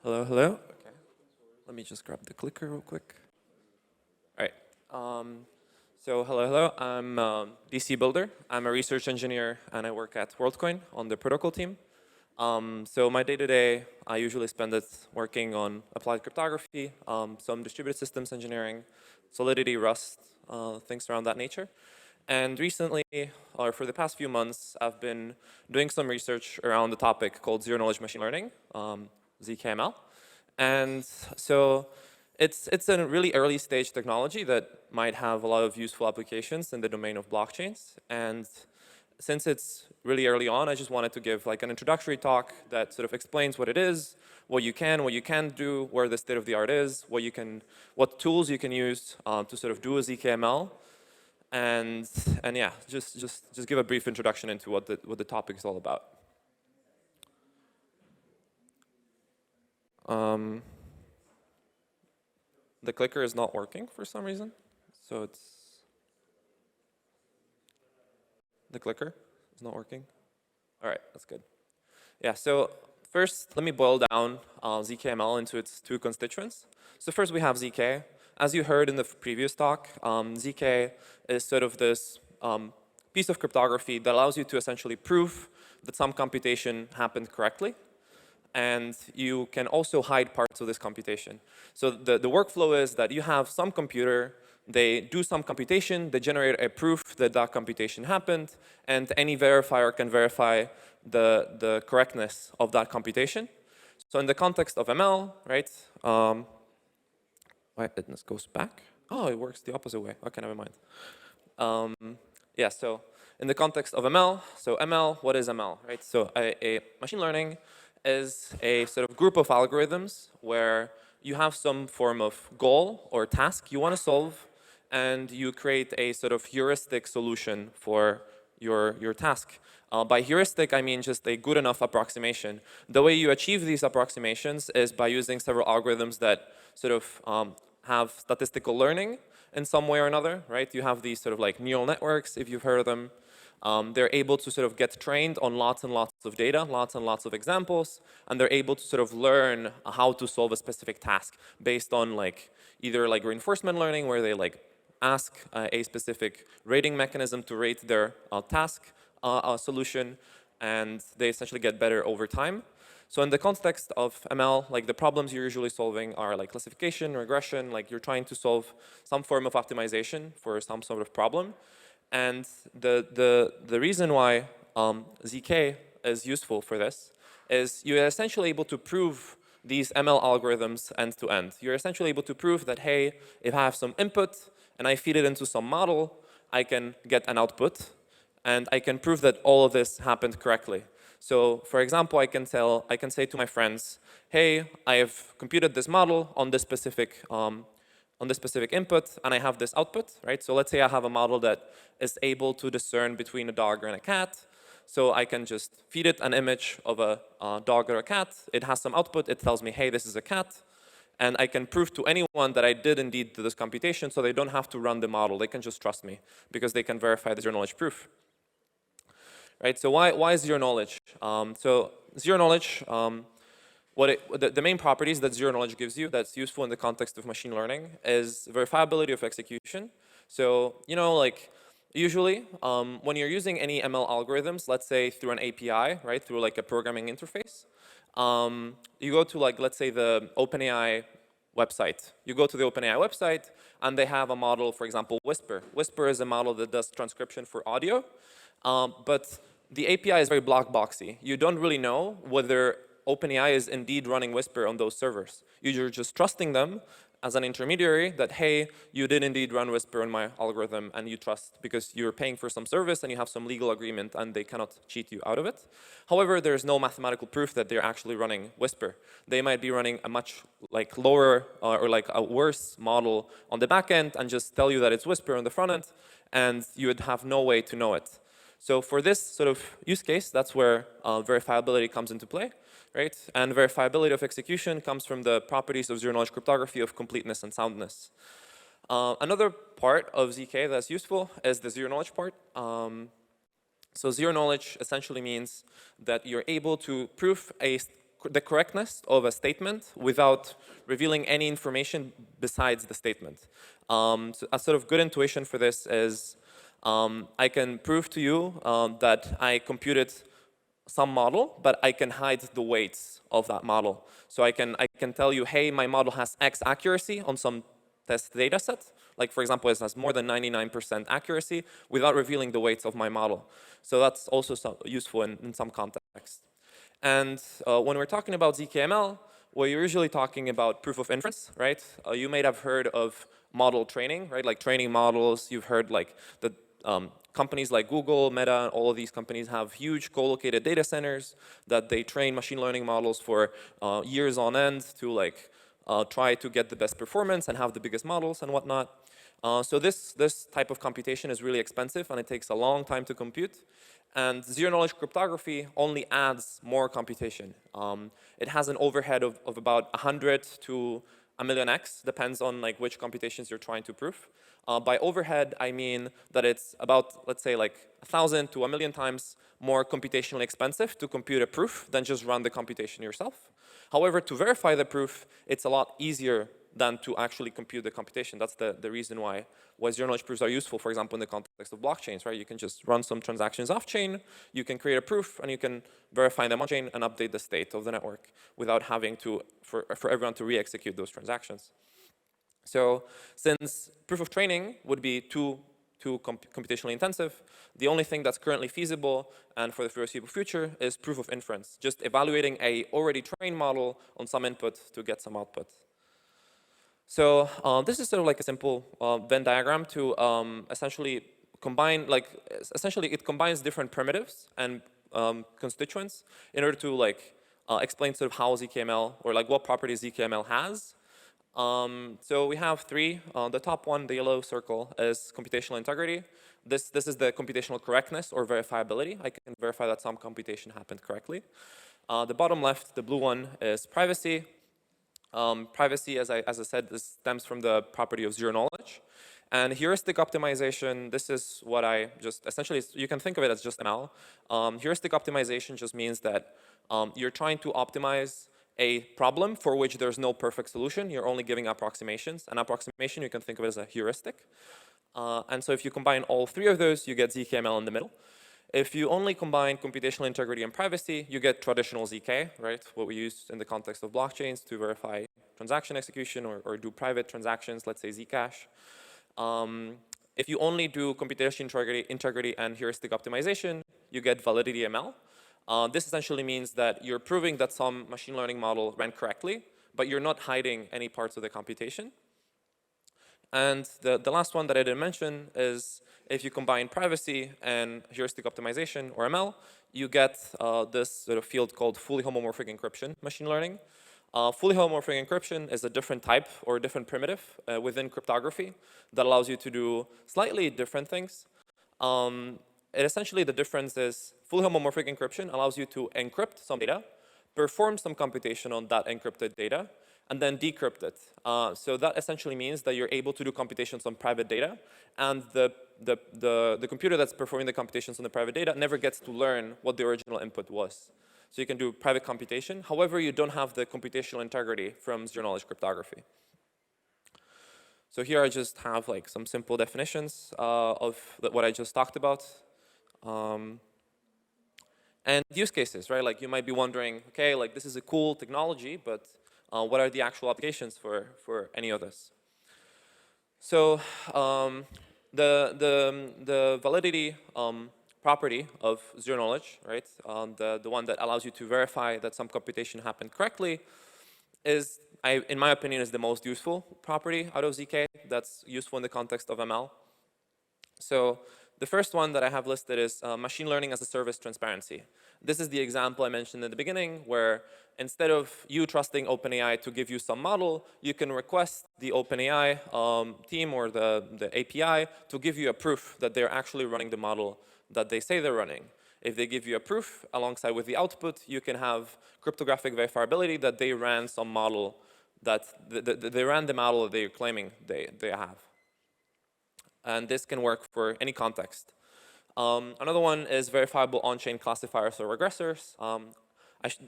Hello, hello. Okay. Let me just grab the clicker real quick. All right. So hello. I'm Dcbuilder. I'm a research engineer, and I work at WorldCoin on the protocol team. So my day-to-day, I usually spend it working on applied cryptography, some distributed systems engineering, Solidity, Rust, things around that nature. And recently, or for the past few months, I've been doing some research around the topic called zero-knowledge machine learning, ZKML. And so it's a really early stage technology that might have a lot of useful applications in the domain of blockchains. And since it's really early on, I just wanted to give like an introductory talk that sort of explains what it is, what you can't do, where the state of the art is, what tools you can use to sort of do a ZKML. And yeah, just give a brief introduction into what the topic is all about. The clicker is not working for some reason, so the clicker is not working. All right, that's good. Yeah, so first let me boil down ZKML into its two constituents. So first we have ZK. As you heard in the previous talk, ZK is sort of this piece of cryptography that allows you to essentially prove that some computation happened correctly. And you can also hide parts of this computation. So the workflow is that you have some computer, they do some computation, they generate a proof that that computation happened, and any verifier can verify the correctness of that computation. So in the context of ML, right, why this goes back? Oh, it works the opposite way. Okay, never mind. Yeah, so in the context of ML, so ML, what is ML, right? So a machine learning is a sort of group of algorithms where you have some form of goal or task you want to solve, and you create a sort of heuristic solution for your task. By heuristic, I mean just a good enough approximation. The way you achieve these approximations is by using several algorithms that sort of have statistical learning in some way or another, right? You have these sort of like neural networks, if you've heard of them. They're able to sort of get trained on lots and lots of data, lots and lots of examples, and they're able to sort of learn how to solve a specific task based on like either like reinforcement learning, where they like ask a specific rating mechanism to rate their task solution, and they essentially get better over time. So in the context of ML, like the problems you're usually solving are like classification, regression, like you're trying to solve some form of optimization for some sort of problem. And the reason why ZK is useful for this is you're essentially able to prove these ML algorithms end to end. You're essentially able to prove that, hey, if I have some input and I feed it into some model, I can get an output, and I can prove that all of this happened correctly. So, for example, I can say to my friends, hey, I have computed this model on this specific input, and I have this output, right? So let's say I have a model that is able to discern between a dog and a cat. So I can just feed it an image of a dog or a cat. It has some output. It tells me, hey, this is a cat. And I can prove to anyone that I did indeed do this computation, so they don't have to run the model. They can just trust me because they can verify the zero-knowledge proof. Right, so why zero knowledge? So zero knowledge, the main properties that zero knowledge gives you that's useful in the context of machine learning is verifiability of execution. So, you know, like usually when you're using any ML algorithms, let's say through an API, right, through like a programming interface, you go to like, let's say the OpenAI website. You go to the OpenAI website and they have a model, for example, Whisper. Whisper is a model that does transcription for audio. But the API is very black boxy. You don't really know whether OpenAI is indeed running Whisper on those servers. You're just trusting them as an intermediary that, hey, you did indeed run Whisper on my algorithm, and you trust because you're paying for some service and you have some legal agreement and they cannot cheat you out of it. However, there's no mathematical proof that they're actually running Whisper. They might be running a much like lower or like a worse model on the back end and just tell you that it's Whisper on the front end, and you would have no way to know it. So for this sort of use case, that's where verifiability comes into play, right? And verifiability of execution comes from the properties of zero-knowledge cryptography of completeness and soundness. Another part of ZK that's useful is the zero-knowledge part. So zero-knowledge essentially means that you're able to prove a the correctness of a statement without revealing any information besides the statement. So a sort of good intuition for this is I can prove to you that I computed some model, but I can hide the weights of that model. So I can tell you, hey, my model has X accuracy on some test data set. Like, for example, it has more than 99% accuracy without revealing the weights of my model. So that's also useful in some context. And when we're talking about ZKML, we're usually talking about proof of inference, right? You may have heard of model training, right? Like training models. You've heard like the companies like Google, Meta, all of these companies have huge co-located data centers that they train machine learning models for years on end to like try to get the best performance and have the biggest models and whatnot. So this type of computation is really expensive and it takes a long time to compute. And zero-knowledge cryptography only adds more computation. It has an overhead of about 100 to a million X, depends on like which computations you're trying to prove. By overhead, I mean that it's about, let's say, like 1,000 to 1,000,000 times more computationally expensive to compute a proof than just run the computation yourself. However, to verify the proof, it's a lot easier than to actually compute the computation. That's the reason why zero-knowledge proofs are useful, for example, in the context of blockchains, right? You can just run some transactions off-chain, you can create a proof, and you can verify them on-chain and update the state of the network without having to, for everyone to re-execute those transactions. So since proof of training would be too computationally intensive, the only thing that's currently feasible and for the foreseeable future is proof of inference, just evaluating a already trained model on some input to get some output. So this is sort of like a simple Venn diagram to essentially combine, like, essentially it combines different primitives and constituents in order to like explain sort of how ZKML, or like what properties ZKML has. So we have three. The top one, the yellow circle, is computational integrity. This is the computational correctness or verifiability. I can verify that some computation happened correctly. The bottom left, the blue one, is privacy. Privacy, as I said, this stems from the property of zero knowledge. And heuristic optimization, this is what I just, essentially, you can think of it as just ML. Heuristic optimization just means that you're trying to optimize a problem for which there's no perfect solution. You're only giving approximations. An approximation, you can think of it as a heuristic. And so if you combine all three of those, you get ZKML in the middle. If you only combine computational integrity and privacy, you get traditional ZK, right? What we use in the context of blockchains to verify transaction execution or do private transactions, let's say Zcash. If you only do computational integrity and heuristic optimization, you get validity ML. This essentially means that you're proving that some machine learning model ran correctly, but you're not hiding any parts of the computation. And the last one that I didn't mention is if you combine privacy and heuristic optimization, or ML, you get this sort of field called fully homomorphic encryption machine learning. Fully homomorphic encryption is a different type or different primitive within cryptography that allows you to do slightly different things. Essentially, the difference is fully homomorphic encryption allows you to encrypt some data, perform some computation on that encrypted data, and then decrypt it. So that essentially means that you're able to do computations on private data, and the computer that's performing the computations on the private data never gets to learn what the original input was. So you can do private computation. However, you don't have the computational integrity from zero-knowledge cryptography. So here I just have like some simple definitions of what I just talked about. And use cases, right? Like you might be wondering, okay, like this is a cool technology, but what are the actual applications for any of this? So the validity property of zero knowledge, right? The one that allows you to verify that some computation happened correctly is, in my opinion, is the most useful property out of ZK that's useful in the context of ML. So the first one that I have listed is machine learning as a service transparency. This is the example I mentioned in the beginning, where instead of you trusting OpenAI to give you some model, you can request the OpenAI team or the API to give you a proof that they're actually running the model that they say they're running. If they give you a proof alongside with the output, you can have cryptographic verifiability that they ran some model that they ran the model that they're claiming they have. And this can work for any context. Another one is verifiable on-chain classifiers or regressors.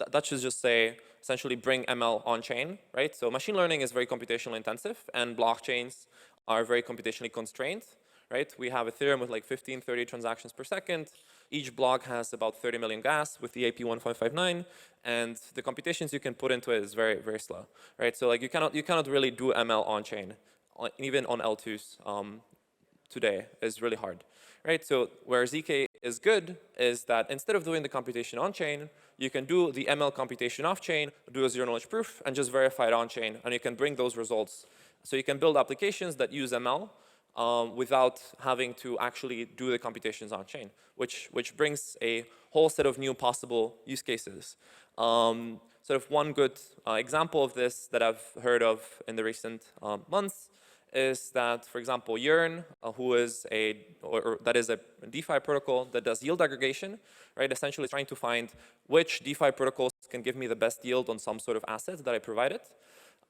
that should just say, essentially bring ML on-chain, right? So machine learning is very computationally intensive, and blockchains are very computationally constrained, right? We have Ethereum with like 15, 30 transactions per second. Each block has about 30 million gas with the AP 1559, and the computations you can put into it is very, very slow, right? So like you cannot really do ML on-chain, even on L2s today is really hard, right? So where ZK is good is that instead of doing the computation on-chain, you can do the ML computation off-chain, do a zero-knowledge proof, and just verify it on-chain, and you can bring those results. So you can build applications that use ML without having to actually do the computations on-chain, which brings a whole set of new possible use cases. Sort of one good example of this that I've heard of in the recent months is that, for example, Yearn, who is that is a DeFi protocol that does yield aggregation, right? Essentially trying to find which DeFi protocols can give me the best yield on some sort of asset that I provided.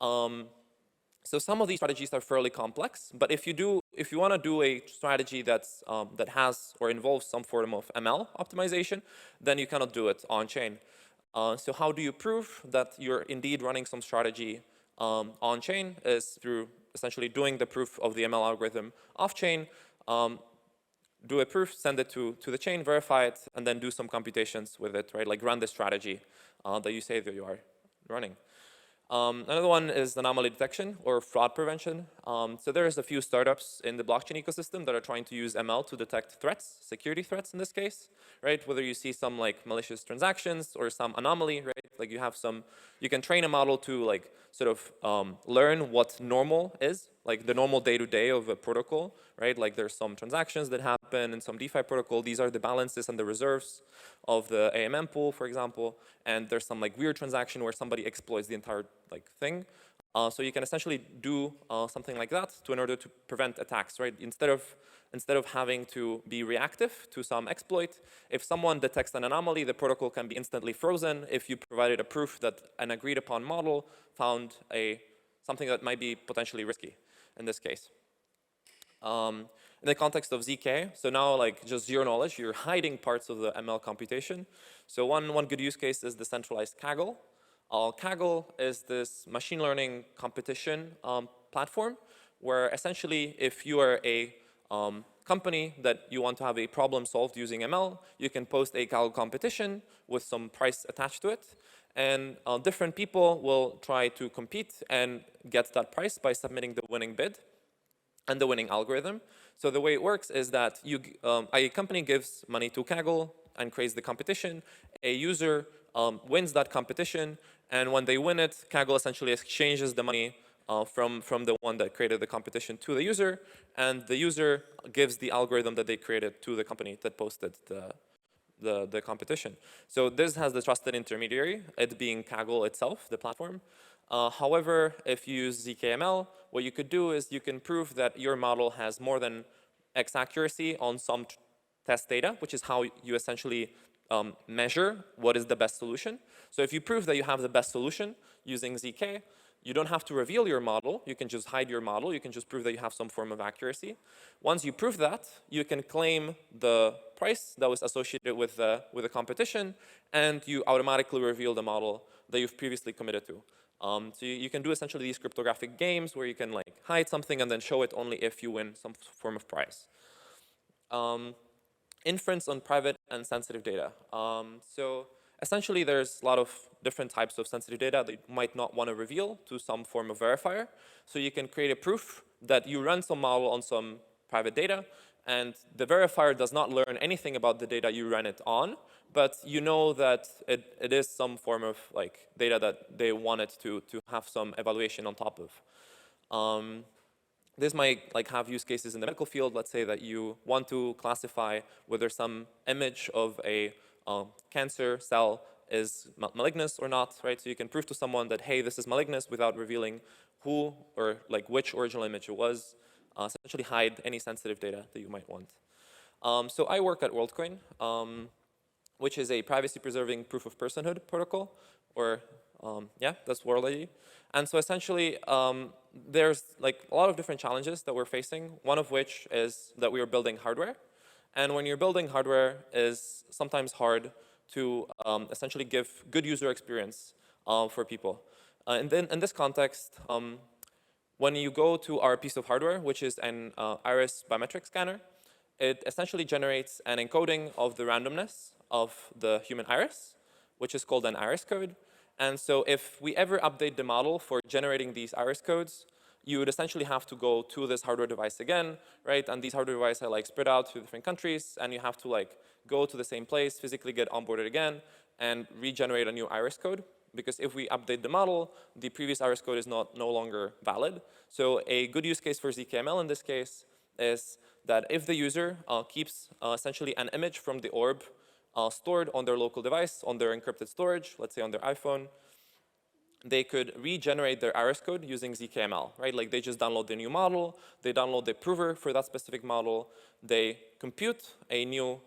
So some of these strategies are fairly complex, but if you want to do a strategy that has or involves some form of ML optimization, then you cannot do it on-chain. So how do you prove that you're indeed running some strategy on-chain is through essentially doing the proof of the ML algorithm off-chain, do a proof, send it to the chain, verify it, and then do some computations with it, right? Like run the strategy that you say that you are running. Another one is anomaly detection or fraud prevention. So there's a few startups in the blockchain ecosystem that are trying to use ML to detect threats, security threats in this case, right? Whether you see some like malicious transactions or some anomaly, right? Like you can train a model to like sort of learn what normal is, like the normal day-to-day of a protocol, right? Like there's some transactions that happen in some DeFi protocol. These are the balances and the reserves of the AMM pool, for example. And there's some like weird transaction where somebody exploits the entire like thing. So you can essentially do something like that in order to prevent attacks, right? Instead of having to be reactive to some exploit, if someone detects an anomaly, the protocol can be instantly frozen if you provided a proof that an agreed upon model found something that might be potentially risky in this case. In the context of ZK, so now like just zero knowledge, you're hiding parts of the ML computation. So one good use case is the centralized Kaggle. Kaggle is this machine learning competition platform where essentially if you are a company that you want to have a problem solved using ML, you can post a Kaggle competition with some price attached to it. And different people will try to compete and get that price by submitting the winning bid and the winning algorithm. So the way it works is that a company gives money to Kaggle and creates the competition. A user wins that competition, and when they win it, Kaggle essentially exchanges the money from the one that created the competition to the user, and the user gives the algorithm that they created to the company that posted the competition. So this has the trusted intermediary, it being Kaggle itself, the platform. However, if you use ZKML, what you could do is you can prove that your model has more than X accuracy on some test data, which is how you essentially measure what is the best solution. So if you prove that you have the best solution using ZK, you don't have to reveal your model. You can just hide your model. You can just prove that you have some form of accuracy. Once you prove that, you can claim the price that was associated with the competition, and you automatically reveal the model that you've previously committed to. So you can do essentially these cryptographic games where you can like hide something and then show it only if you win some form of prize. Inference on private and sensitive data. So essentially there's a lot of different types of sensitive data that you might not want to reveal to some form of verifier. So you can create a proof that you run some model on some private data, and the verifier does not learn anything about the data you ran it on, but you know that it is some form of like data that they wanted to have some evaluation on top of. This might like have use cases in the medical field. Let's say that you want to classify whether some image of a cancer cell is malignous or not, right? So you can prove to someone that, hey, this is malignous without revealing who or like which original image it was. Essentially hide any sensitive data that you might want. So I work at WorldCoin, which is a privacy-preserving proof of personhood protocol, or yeah, that's World ID. And so essentially, there's like a lot of different challenges that we're facing, one of which is that we are building hardware. And when you're building hardware, is sometimes hard to essentially give good user experience for people. And then in this context, when you go to our piece of hardware, which is an iris biometric scanner, it essentially generates an encoding of the randomness of the human iris, which is called an iris code. And so if we ever update the model for generating these iris codes, you would essentially have to go to this hardware device again, right? And these hardware devices are like spread out to different countries, and you have to like go to the same place, physically get onboarded again, and regenerate a new iris code. Because if we update the model, the previous iris code is no longer valid. So a good use case for ZKML in this case is that if the user keeps essentially an image from the orb stored on their local device, on their encrypted storage, let's say on their iPhone, they could regenerate their iris code using ZKML, right? Like they just download the new model, they download the prover for that specific model, they compute a new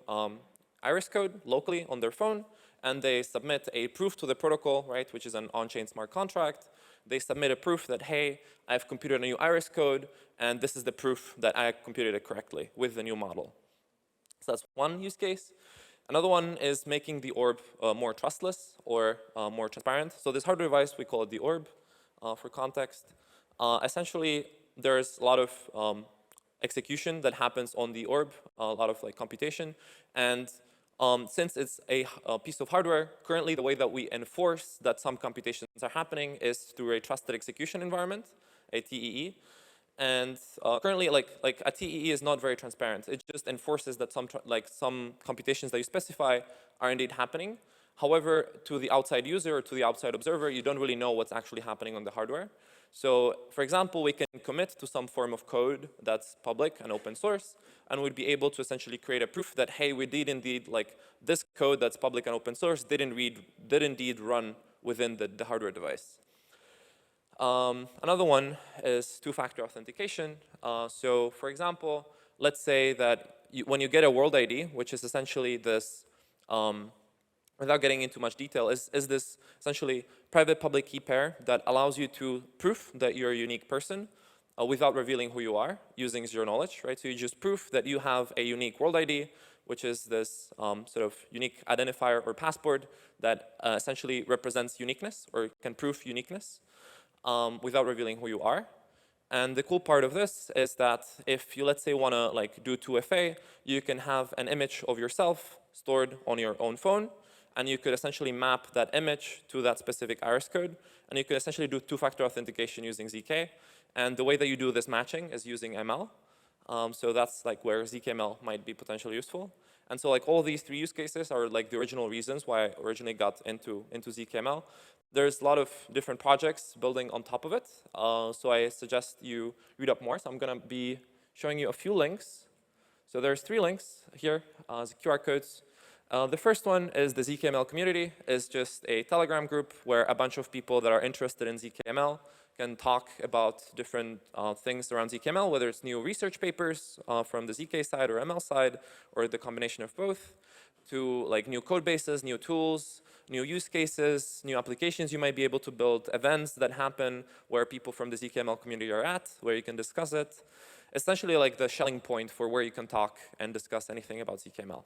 iris code locally on their phone, and they submit a proof to the protocol, right, which is an on-chain smart contract. They submit a proof that, hey, I've computed a new iris code, and this is the proof that I computed it correctly with the new model. So that's one use case. Another one is making the orb more trustless or more transparent. So this hardware device, we call it the orb for context. Essentially, there's a lot of execution that happens on the orb, a lot of like computation. And since it's a piece of hardware, currently the way that we enforce that some computations are happening is through a trusted execution environment, a TEE. And currently, like a TEE is not very transparent. It just enforces that some computations that you specify are indeed happening. However, to the outside user or to the outside observer, you don't really know what's actually happening on the hardware. So, for example, we can commit to some form of code that's public and open source, and we'd be able to essentially create a proof that, hey, we did indeed, like, this code that's public and open source did indeed run within the hardware device. Another one is two-factor authentication. So, for example, let's say that when you get a world ID, which is essentially this, without getting into much detail, is this essentially private-public key pair that allows you to prove that you're a unique person without revealing who you are using zero knowledge, right? So you just prove that you have a unique world ID, which is this sort of unique identifier or passport that essentially represents uniqueness or can prove uniqueness. Without revealing who you are. And the cool part of this is that if you, let's say, want to like do 2FA, you can have an image of yourself stored on your own phone, and you could essentially map that image to that specific iris code, and you could essentially do two-factor authentication using ZK. And the way that you do this matching is using ML. So that's like where ZKML might be potentially useful. And so like all these three use cases are like the original reasons why I originally got into ZKML. There's a lot of different projects building on top of it. So I suggest you read up more. So I'm going to be showing you a few links. So there's 3 links here, as QR codes. The first one is the ZKML community. It's just a Telegram group where a bunch of people that are interested in ZKML can talk about different things around ZKML, whether it's new research papers from the ZK side or ML side, or the combination of both, to like new code bases, new tools, new use cases, new applications you might be able to build, events that happen where people from the ZKML community are at, where you can discuss it. Essentially like the Schelling point for where you can talk and discuss anything about ZKML.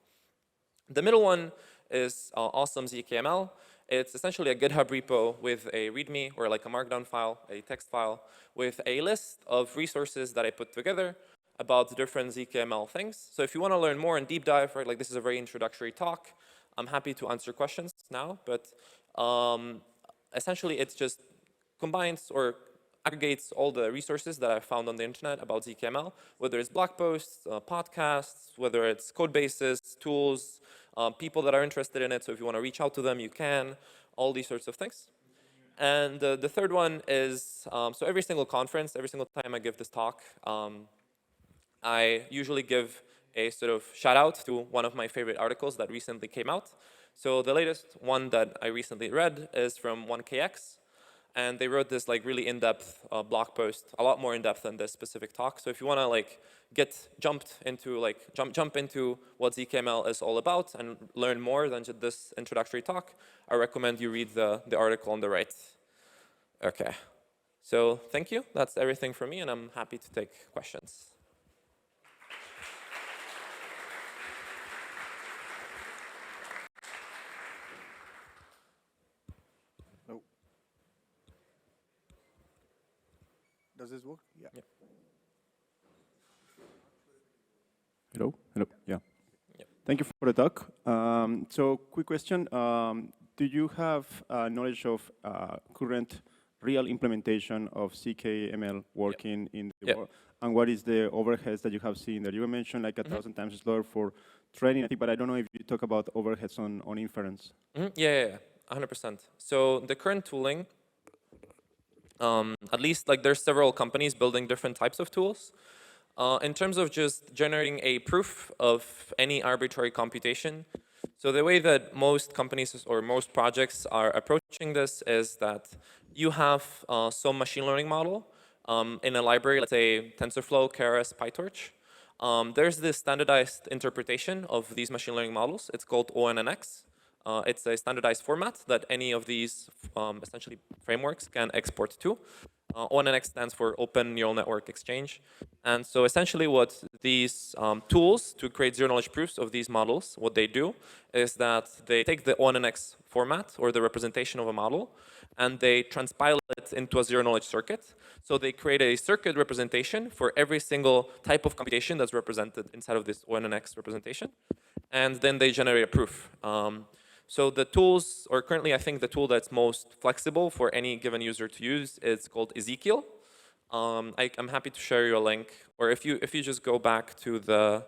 The middle one is awesome ZKML. It's essentially a GitHub repo with a README or like a markdown file, a text file, with a list of resources that I put together about different ZKML things. So if you want to learn more and deep dive, right, like this is a very introductory talk, I'm happy to answer questions now, but essentially it just combines or aggregates all the resources that I found on the internet about ZKML, whether it's blog posts, podcasts, whether it's code bases, tools, people that are interested in it, so if you want to reach out to them, you can, all these sorts of things. And the third one is, so every single conference, every single time I give this talk, I usually give a sort of shout out to one of my favorite articles that recently came out. So the latest one that I recently read is from 1KX, and they wrote this like really in-depth blog post, a lot more in-depth than this specific talk. So if you want to like jump into what ZKML is all about and learn more than just this introductory talk, I recommend you read the article on the right. Okay, so thank you. That's everything for me, and I'm happy to take questions. Does this work? Yeah. Yep. Hello? Hello, yeah. Yep. Thank you for the talk. So, quick question. Do you have knowledge of current real implementation of ZKML working in the world? And what is the overheads that you have seen there? You mentioned like 1,000 times slower for training, I think, but I don't know if you talk about overheads on inference. Yeah, 100%. So the current tooling, at least like there's several companies building different types of tools. In terms of just generating a proof of any arbitrary computation, so the way that most companies or most projects are approaching this is that you have some machine learning model in a library, let's say TensorFlow, Keras, PyTorch. There's this standardized interpretation of these machine learning models. It's called ONNX. It's a standardized format that any of these essentially frameworks can export to. ONNX stands for Open Neural Network Exchange. And so essentially what these tools to create zero-knowledge proofs of these models, what they do is that they take the ONNX format or the representation of a model and they transpile it into a zero-knowledge circuit. So they create a circuit representation for every single type of computation that's represented inside of this ONNX representation. And then they generate a proof. So the tools, or currently I think the tool that's most flexible for any given user to use is called Ezekiel. I'm happy to share you a link, or if you just go back to the,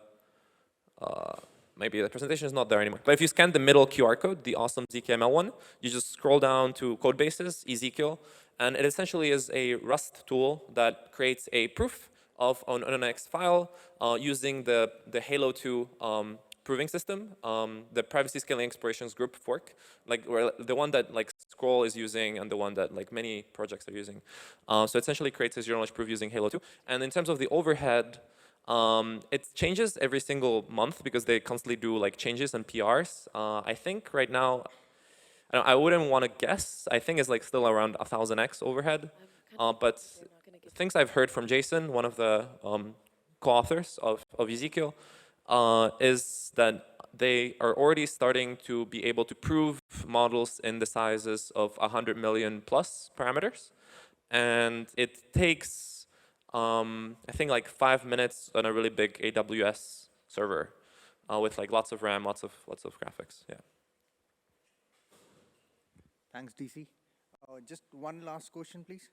maybe the presentation is not there anymore, but if you scan the middle QR code, the awesome ZKML one, you just scroll down to code bases, Ezekiel, and it essentially is a Rust tool that creates a proof of an ONNX file using the Halo 2 proving system, the privacy scaling explorations group fork, like the one that like Scroll is using and the one that like many projects are using. So it essentially creates a zero-knowledge proof using Halo 2. And in terms of the overhead, it changes every single month because they constantly do like changes and PRs. I think right now, I wouldn't want to guess. I think it's like still around 1000x overhead. But things I've heard from Jason, one of the co-authors of Ezekiel, is that they are already starting to be able to prove models in the sizes of 100 million plus parameters. And it takes, I think, like 5 minutes on a really big AWS server with like lots of RAM, lots of graphics. Yeah. Thanks, DC. Just one last question, please.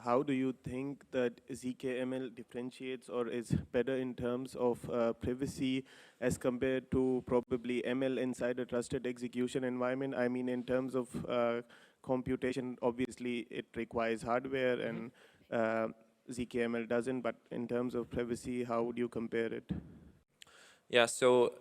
How do you think that ZKML differentiates or is better in terms of privacy as compared to probably ML inside a trusted execution environment? I mean, in terms of computation, obviously it requires hardware and ZKML doesn't, but in terms of privacy, how would you compare it? Yeah, so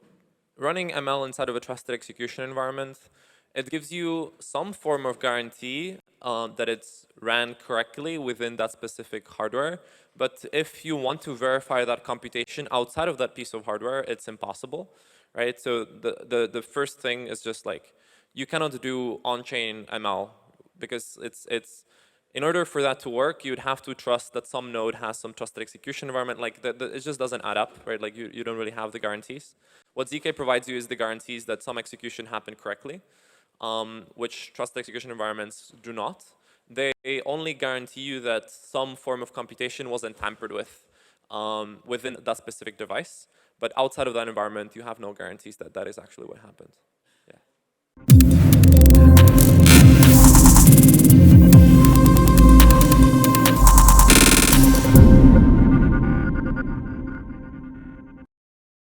running ML inside of a trusted execution environment, it gives you some form of guarantee that it's ran correctly within that specific hardware. But if you want to verify that computation outside of that piece of hardware, it's impossible, right? So the first thing is just like, you cannot do on-chain ML because it's in order for that to work, you'd have to trust that some node has some trusted execution environment. Like it just doesn't add up, right? Like you don't really have the guarantees. What ZK provides you is the guarantees that some execution happened correctly, which trusted execution environments do not. They only guarantee you that some form of computation wasn't tampered with within that specific device. But outside of that environment, you have no guarantees that that is actually what happened. Yeah.